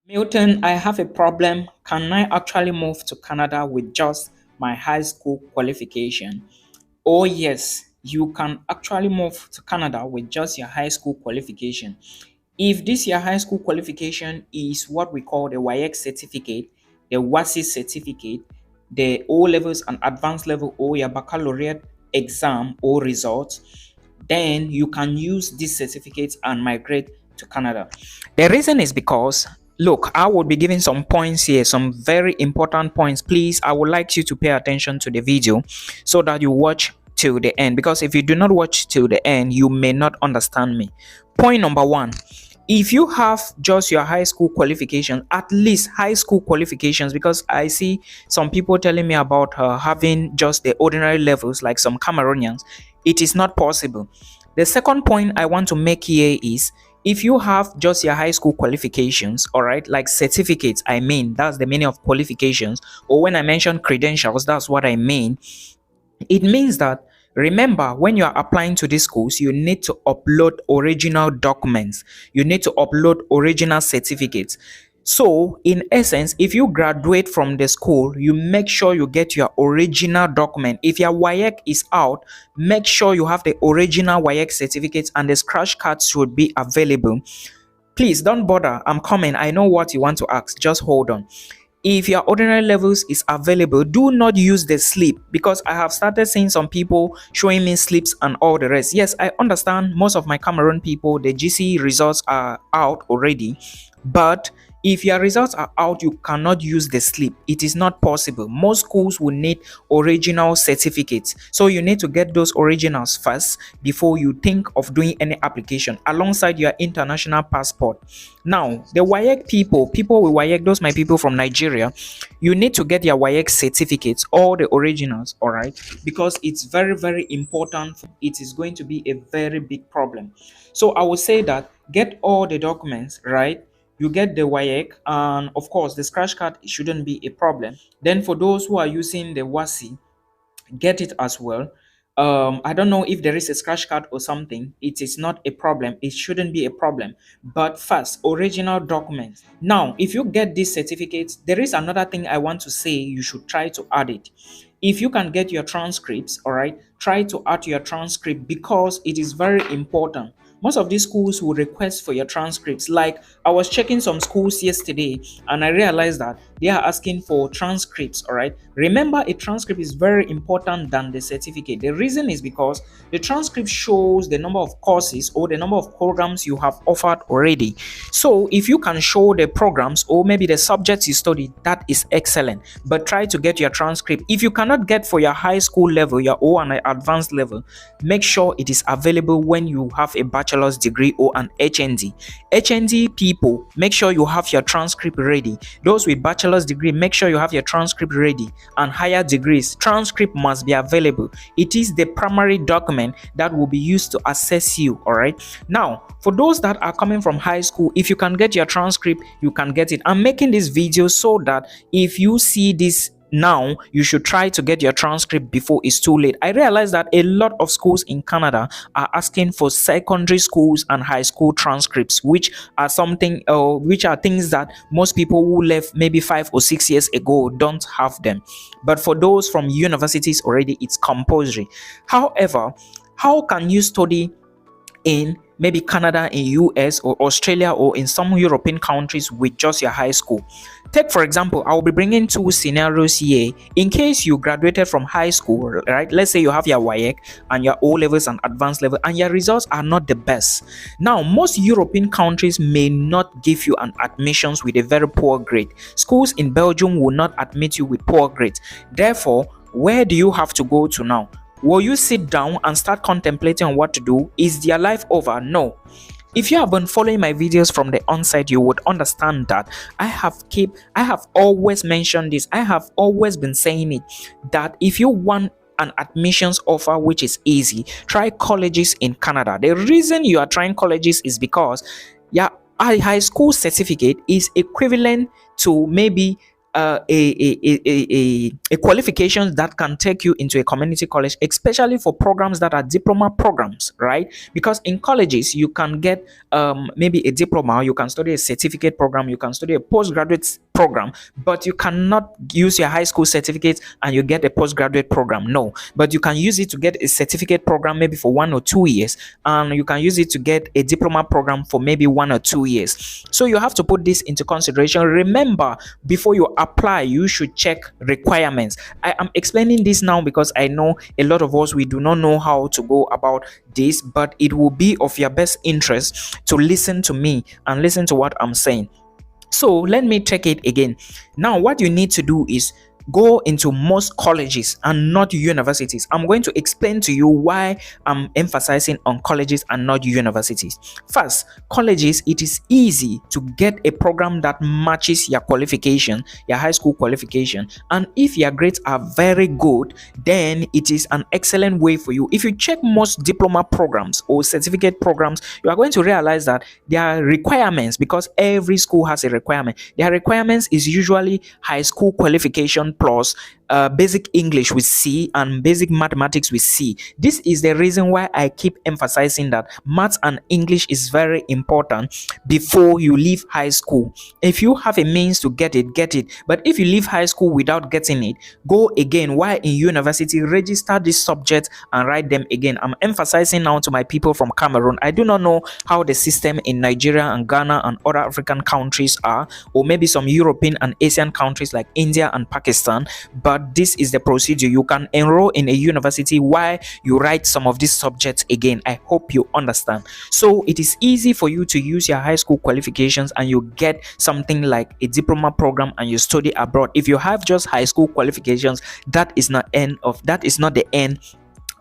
Milton, I have a problem. Can I actually move to Canada with just my high school qualification? Oh, yes, you can actually move to Canada with just your high school qualification. If this your high school qualification is what we call the YX certificate, the WASI certificate, the O levels and advanced level or your baccalaureate exam or results, then you can use these certificates and migrate to Canada. The reason is because, look, I will be giving some points here, some very important points. Please, I would like you to pay attention to the video so that you watch till the end, because if you do not watch till the end, you may not understand me. Point number one: if you have just your high school qualifications, at least high school qualifications, because I see some people telling me about having just the ordinary levels like some Cameroonians, it is not possible. The second point I want to make here is, if you have just your high school qualifications, all right, like certificates, I mean, that's the meaning of qualifications, or when I mention credentials, that's what I mean. It means that, remember, when you are applying to these schools, you need to upload original documents, you need to upload original certificates. So, in essence, if you graduate from the school, you make sure you get your original document. If your WAEC is out, make sure you have the original WAEC certificates, and the scratch cards should be available. Please don't bother, I'm coming. I know what you want to ask. Just hold on. If your ordinary levels is available, do not use the slip, because I have started seeing some people showing me slips and all the rest. Yes, I understand most of my Cameroon people, the GCE results are out already, but if your results are out, you cannot use the slip. It is not possible. Most schools will need original certificates, so you need to get those originals first before you think of doing any application alongside your international passport. Now, the WAEC people with WAEC, those my people from Nigeria, you need to get your WAEC certificates, all the originals, all right, because it's very, very important. It is going to be a very big problem. So I would say that get all the documents, right? You get the WAEC, and of course the scratch card shouldn't be a problem. Then for those who are using the WASI, get it as well. I don't know if there is a scratch card or something. It is not a problem, it shouldn't be a problem. But first, original documents. Now, if you get these certificates, there is another thing I want to say. You should try to add it. If you can get your transcripts, all right, try to add your transcript, because it is very important. Most of these schools will request for your transcripts. Like, I was checking some schools yesterday and I realized that they are asking for transcripts. All right, remember, a transcript is very important than the certificate. The reason is because the transcript shows the number of courses or the number of programs you have offered already. So if you can show the programs or maybe the subjects you studied, that is excellent. But try to get your transcript. If you cannot get for your high school level, your O and advanced level, make sure it is available when you have a bachelor's degree or an HND. HND people, make sure you have your transcript ready. Those with bachelor's degree, make sure you have your transcript ready. And higher degrees, transcript must be available. It is the primary document that will be used to assess you. All right, now for those that are coming from high school, if you can get your transcript, you can get it. I'm making this video so that if you see this now, you should try to get your transcript before it's too late. I realize that a lot of schools in Canada are asking for secondary schools and high school transcripts, which are things that most people who left maybe 5 or 6 years ago don't have them. But for those from universities already, it's compulsory. However, how can you study in maybe Canada, in US or Australia or in some European countries with just your high school? Take for example, I will be bringing two scenarios here. In case you graduated from high school, right? Let's say you have your WAEC and your O levels and advanced level, and your results are not the best. Now, most European countries may not give you an admissions with a very poor grade. Schools in Belgium will not admit you with poor grades. Therefore, where do you have to go to now? Will you sit down and start contemplating on what to do? Is their life over? No. If you have been following my videos from the onset, you would understand that I have always mentioned this. I have always been saying it, that if you want an admissions offer which is easy, try colleges in Canada. The reason you are trying colleges is because a high school certificate is equivalent to maybe a qualification that can take you into a community college, especially for programs that are diploma programs, right? Because in colleges you can get maybe a diploma, you can study a certificate program, you can study a postgraduate program, but you cannot use your high school certificate and you get a postgraduate program. No, but you can use it to get a certificate program maybe for 1 or 2 years, and you can use it to get a diploma program for maybe 1 or 2 years. So you have to put this into consideration. Remember, before you apply, you should check requirements. I am explaining this now because I know a lot of us, we do not know how to go about this, but it will be of your best interest to listen to me and listen to what I'm saying. So let me check it again. Now, what you need to do is go into most colleges and not universities. I'm going to explain to you why I'm emphasizing on colleges and not universities. First, colleges, it is easy to get a program that matches your qualification, your high school qualification. And if your grades are very good, then it is an excellent way for you. If you check most diploma programs or certificate programs, you are going to realize that their requirements, because every school has a requirement, their requirements is usually high school qualification plus basic English with C and basic mathematics with C. This is the reason why I keep emphasizing that maths and English is very important before you leave high school. If you have a means to get it, get it. But if you leave high school without getting it, go again. While in university, register this subject and write them again. I'm emphasizing now to my people from Cameroon. I do not know how the system in Nigeria and Ghana and other African countries are, or maybe some European and Asian countries like India and Pakistan, but this is the procedure. You can enroll in a university while you write some of these subjects again. I hope you understand. So it is easy for you to use your high school qualifications and you get something like a diploma program and you study abroad. If you have just high school qualifications, that is not the end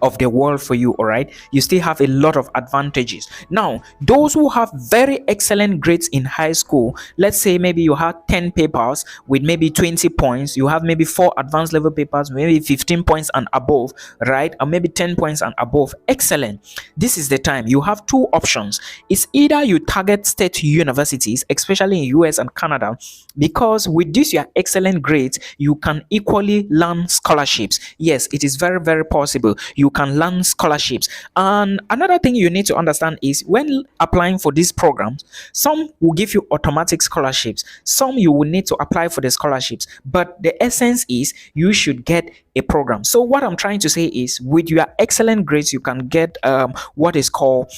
of the world for you. All right, you still have a lot of advantages. Now, those who have very excellent grades in high school, let's say maybe you have 10 papers with maybe 20 points, you have maybe 4 advanced level papers, maybe 15 points and above, right? Or maybe 10 points and above. Excellent. This is the time. You have two options. It's either you target state universities, especially in US and Canada, because with this your excellent grades, you can equally learn scholarships. Yes, it is very, very possible. You can learn scholarships. And another thing you need to understand is when applying for these programs, some will give you automatic scholarships, some you will need to apply for the scholarships, but the essence is you should get a program. So what I'm trying to say is, with your excellent grades, you can get what is called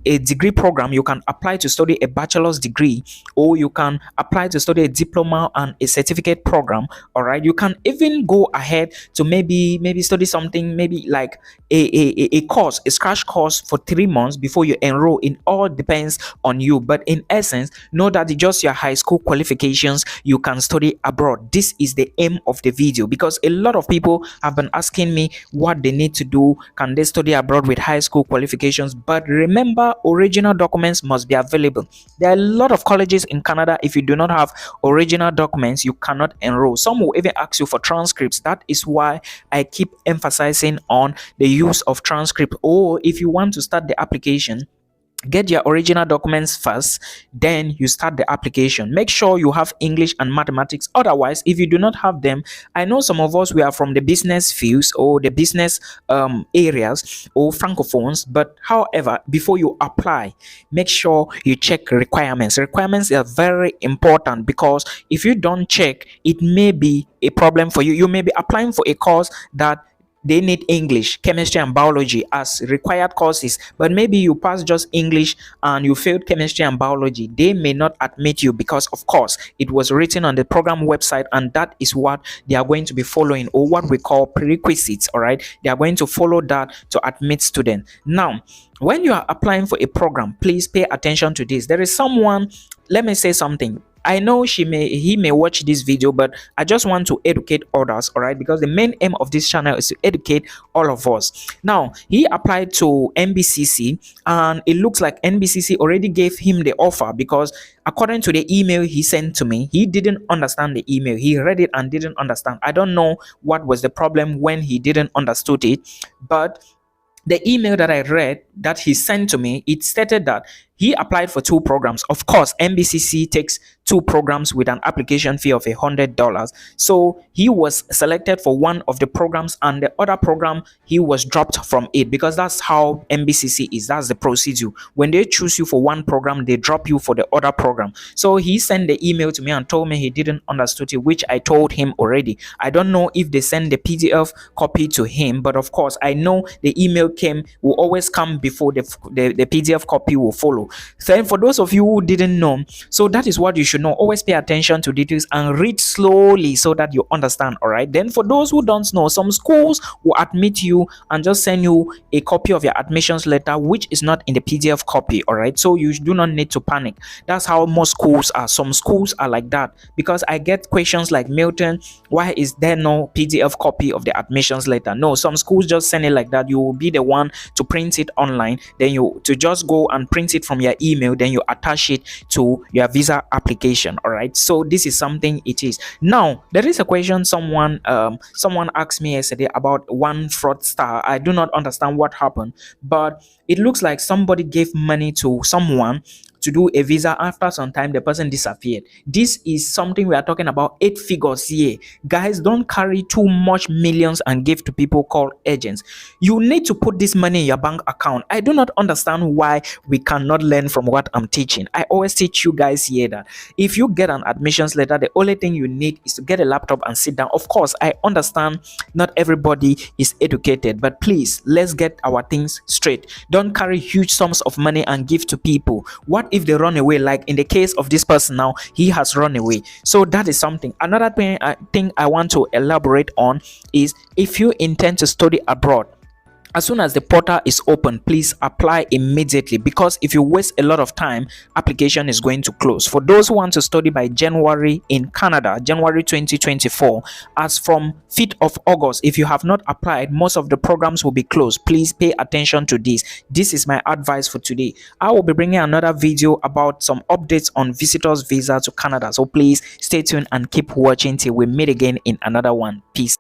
a degree program. You can apply to study a bachelor's degree, or you can apply to study a diploma and a certificate program. All right, you can even go ahead to maybe study something, maybe like a course, a crash course for 3 months before you enroll. It all depends on you, but in essence, know that just your high school qualifications, you can study abroad. This is the aim of the video, because a lot of people have been asking me what they need to do. Can they study abroad with high school qualifications? But remember, original documents must be available. There are a lot of colleges in Canada. If you do not have original documents, you cannot enroll. Some will even ask you for transcripts. That is why I keep emphasizing on the use of transcript. Or if you want to start the application, get your original documents first, then you start the application. Make sure you have English and mathematics. Otherwise, if you do not have them, I know some of us, we are from the business fields or the business areas or francophones, but however, before you apply, make sure you check requirements. Requirements are very important, because if you don't check, it may be a problem for you. You may be applying for a course that they need English, chemistry, and biology as required courses, but maybe you pass just English and you failed chemistry and biology. They may not admit you, because of course it was written on the program website, and that is what they are going to be following, or what we call prerequisites. All right, they are going to follow that to admit students. Now, when you are applying for a program, please pay attention to this. There is someone, let me say something. I know he may watch this video, but I just want to educate others, all right? Because the main aim of this channel is to educate all of us. Now, he applied to NBCC, and it looks like NBCC already gave him the offer, because according to the email he sent to me, he didn't understand the email. He read it and didn't understand. I don't know what was the problem when he didn't understood it, but the email that I read that he sent to me, it stated that He applied for two programs. Of course, MBCC takes two programs with an application fee of $100. So he was selected for one of the programs, and the other program he was dropped from it, because that's how MBCC is. That's the procedure. When they choose you for one program, they drop you for the other program. So he sent the email to me and told me he didn't understood it, which I told him already. I don't know if they send the PDF copy to him, but of course I know the email will always come before the PDF copy will follow. So for those of you who didn't know, so that is what you should know. Always pay attention to details and read slowly so that you understand. All right, then for those who don't know, some schools will admit you and just send you a copy of your admissions letter which is not in the PDF copy. All right, so you do not need to panic. That's how most schools are. Some schools are like that, because I get questions like, Milton, why is there no PDF copy of the admissions letter? No, some schools just send it like that. You will be the one to print it online, then you to just go and print it from your email, then you attach it to your visa application. All right, so this is something it is. Now there is a question someone asked me yesterday about one fraudster. I do not understand what happened, but it looks like somebody gave money to someone to do a visa. After some time the person disappeared. This is something we are talking about 8 figures here. Guys, don't carry too much millions and give to people called agents. You need to put this money in your bank account. I do not understand why we cannot learn from what I'm teaching. I always teach you guys here that if you get an admissions letter, the only thing you need is to get a laptop and sit down. Of course, I understand not everybody is educated, but please, let's get our things straight. Don't carry huge sums of money and give to people. What if they run away? Like in the case of this person now, he has run away. So that is something. Another thing I want to elaborate on is, if you intend to study abroad, as soon as the portal is open, please apply immediately, because if you waste a lot of time, application is going to close. For those who want to study by January in Canada, January 2024, as from 5th of August, if you have not applied, most of the programs will be closed. Please pay attention to this. This is my advice for today. I will be bringing another video about some updates on visitors visa to Canada. So please stay tuned and keep watching till we meet again in another one. Peace.